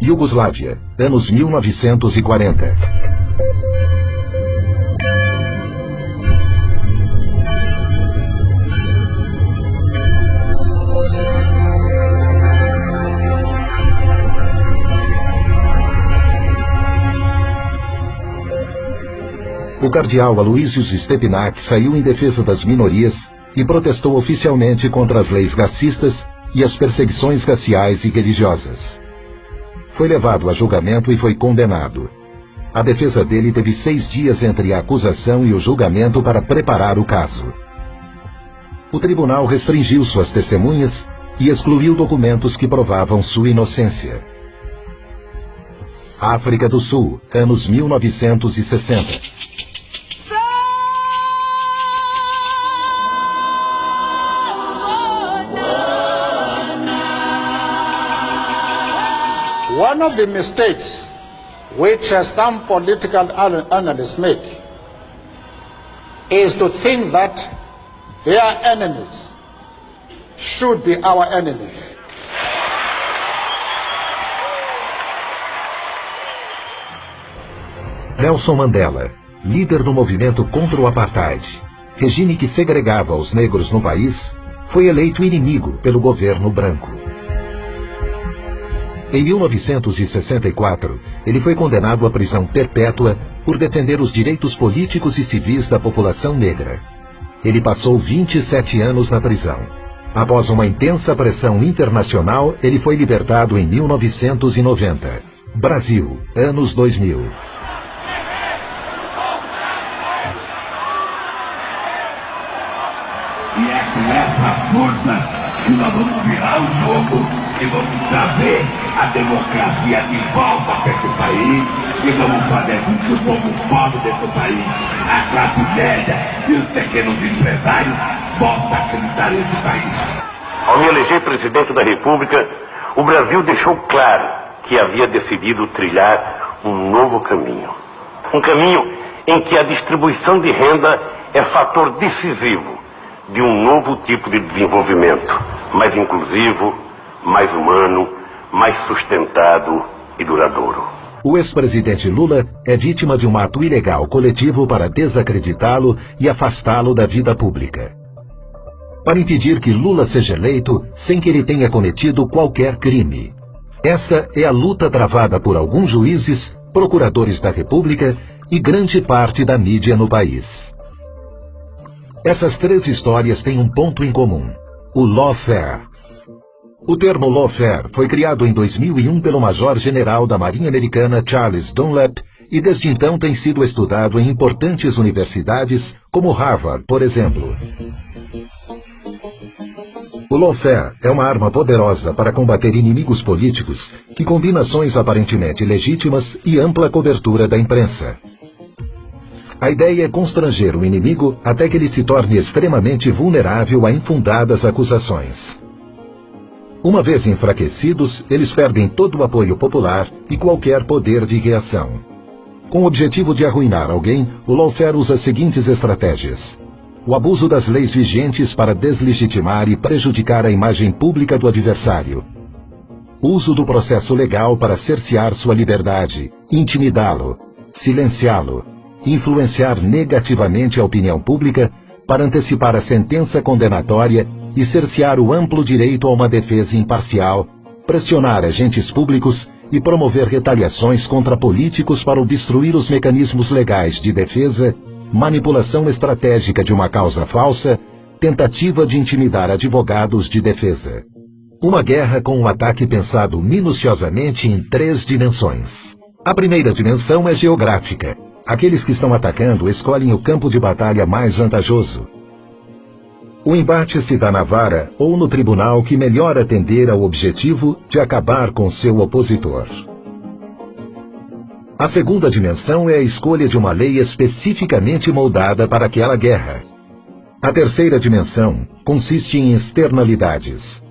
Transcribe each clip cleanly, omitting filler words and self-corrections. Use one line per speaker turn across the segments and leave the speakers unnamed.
Iugoslávia, anos 1940. O cardeal Aloysius Stepinac saiu em defesa das minorias e protestou oficialmente contra as leis racistas e as perseguições raciais e religiosas. Foi levado a julgamento e foi condenado. A defesa dele teve 6 dias entre a acusação e o julgamento para preparar o caso. O tribunal restringiu suas testemunhas e excluiu documentos que provavam sua inocência. África do Sul, anos 1960.
One of the mistakes which some political analysts make is to think that their enemies should be our enemies.
Nelson Mandela, líder do movimento contra o apartheid, regime que segregava os negros no país, foi eleito inimigo pelo governo branco. Em 1964, ele foi condenado à prisão perpétua por defender os direitos políticos e civis da população negra. Ele passou 27 anos na prisão. Após uma intensa pressão internacional, ele foi libertado em 1990. Brasil, anos 2000.
E é com essa força que nós vamos virar o jogo e vamos trazer a democracia de volta para esse país e vamos fazer com que o povo pobre desse país, a classe média e os pequenos empresários voltem a acreditar nesse país.
Ao me eleger presidente da República, o Brasil deixou claro que havia decidido trilhar um novo caminho. Um caminho em que a distribuição de renda é fator decisivo de um novo tipo de desenvolvimento, mais inclusivo, mais humano, mais sustentado e duradouro.
O ex-presidente Lula é vítima de um ato ilegal coletivo para desacreditá-lo e afastá-lo da vida pública. Para impedir que Lula seja eleito sem que ele tenha cometido qualquer crime. Essa é a luta travada por alguns juízes, procuradores da República e grande parte da mídia no país. Essas 3 histórias têm um ponto em comum: o lawfare. O termo lawfare foi criado em 2001 pelo major-general da Marinha Americana Charles Dunlap e desde então tem sido estudado em importantes universidades, como Harvard, por exemplo. O lawfare é uma arma poderosa para combater inimigos políticos que combina ações aparentemente legítimas e ampla cobertura da imprensa. A ideia é constranger o inimigo até que ele se torne extremamente vulnerável a infundadas acusações. Uma vez enfraquecidos, eles perdem todo o apoio popular e qualquer poder de reação. Com o objetivo de arruinar alguém, o lawfare usa as seguintes estratégias: o abuso das leis vigentes para deslegitimar e prejudicar a imagem pública do adversário, o uso do processo legal para cercear sua liberdade, intimidá-lo, silenciá-lo, influenciar negativamente a opinião pública para antecipar a sentença condenatória e cercear o amplo direito a uma defesa imparcial, pressionar agentes públicos e promover retaliações contra políticos para obstruir os mecanismos legais de defesa, manipulação estratégica de uma causa falsa, tentativa de intimidar advogados de defesa. Uma guerra com um ataque pensado minuciosamente em 3 dimensões. A primeira dimensão é geográfica. Aqueles que estão atacando escolhem o campo de batalha mais vantajoso. O embate se dá na vara ou no tribunal que melhor atender ao objetivo de acabar com seu opositor. A segunda dimensão é a escolha de uma lei especificamente moldada para aquela guerra. A terceira dimensão consiste em externalidades.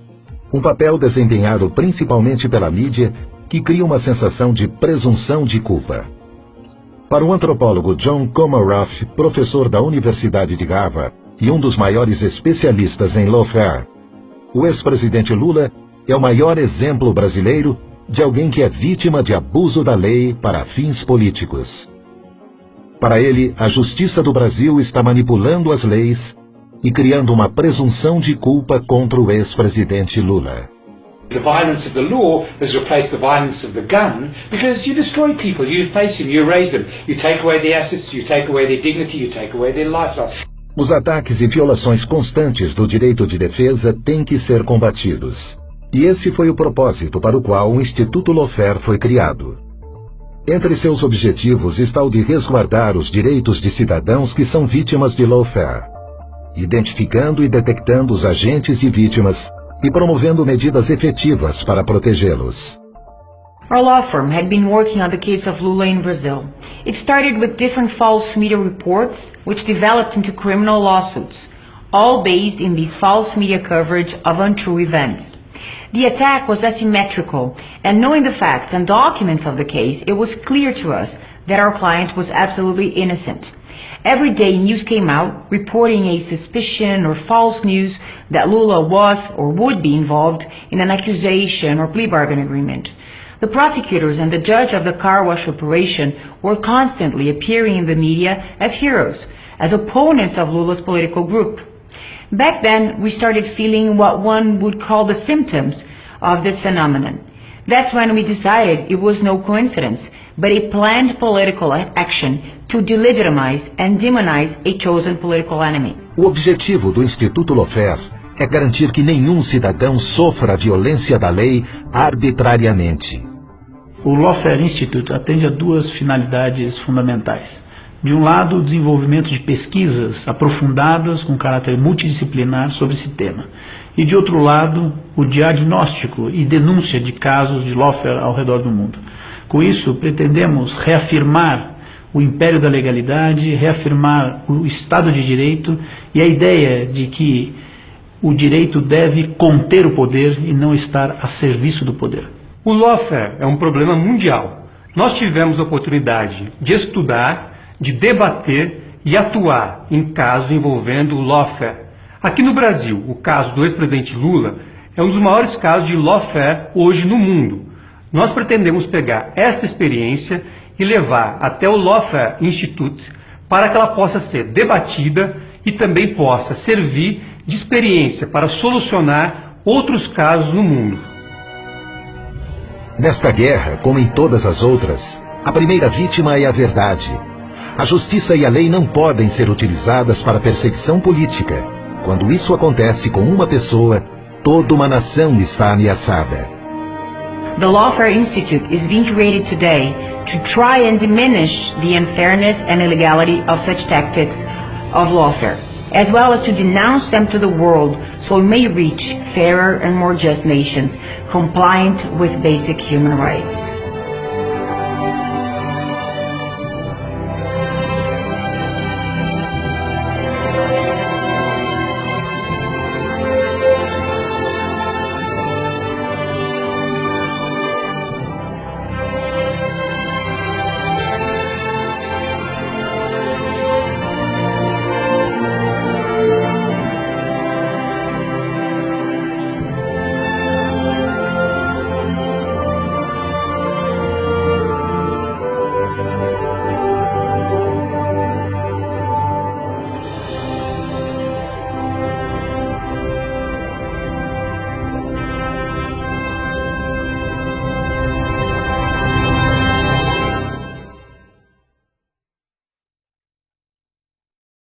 Um papel desempenhado principalmente pela mídia que cria uma sensação de presunção de culpa. Para o antropólogo John Comaroff, professor da Universidade de Harvard e um dos maiores especialistas em lawfare, O ex-presidente Lula é o maior exemplo brasileiro de alguém que é vítima de abuso da lei para fins políticos. Para ele, a justiça do Brasil está manipulando as leis e criando uma presunção de culpa contra o ex-presidente Lula.
The violence of the law has replaced the violence of the gun because you destroy people, you face them, you erase them, you take away their assets, you take away their dignity, you take away their lifestyle.
Os ataques e violações constantes do direito de defesa têm que ser combatidos. E esse foi o propósito para o qual o Instituto Lawfare foi criado. Entre seus objetivos está o de resguardar os direitos de cidadãos que são vítimas de lawfare, identificando e detectando os agentes e vítimas e promovendo medidas efetivas para protegê-los.
Our law firm had been working on the case of Lula in Brazil. It started with different false media reports, which developed into criminal lawsuits, all based in this false media coverage of untrue events. The attack was asymmetrical, and knowing the facts and documents of the case, it was clear to us that our client was absolutely innocent. Every day news came out reporting a suspicion or false news that Lula was or would be involved in an accusation or plea bargain agreement. The prosecutors and the judge of the car wash operation were constantly appearing in the media as heroes, as opponents of Lula's political group. Back then, we started feeling what one would call the symptoms of this phenomenon. That's when we decided it was no coincidence, but a planned political action to delegitimize and demonize a chosen political enemy.
O objetivo do Instituto Lawfare é garantir que nenhum cidadão sofra a violência da lei arbitrariamente.
O Lawfare Institute atende a duas finalidades fundamentais. De um lado, o desenvolvimento de pesquisas aprofundadas com caráter multidisciplinar sobre esse tema. E de outro lado, o diagnóstico e denúncia de casos de lawfare ao redor do mundo. Com isso, pretendemos reafirmar o império da legalidade, reafirmar o Estado de Direito e a ideia de que o direito deve conter o poder e não estar a serviço do poder.
O lawfare é um problema mundial. Nós tivemos a oportunidade de estudar, de debater e atuar em casos envolvendo o lawfare. Aqui no Brasil, o caso do ex-presidente Lula é um dos maiores casos de lawfare hoje no mundo. Nós pretendemos pegar esta experiência e levar até o Lawfare Institute para que ela possa ser debatida e também possa servir de experiência para solucionar outros casos no mundo.
Nesta guerra, como em todas as outras, a primeira vítima é a verdade. A justiça e a lei não podem ser utilizadas para perseguição política. Quando isso acontece com uma pessoa, toda uma nação está ameaçada.
The Lawfare Institute is being created today to try and diminish the unfairness and illegality of such tactics of lawfare, as well as to denounce them to the world so we may reach fairer and more just nations compliant with basic human rights.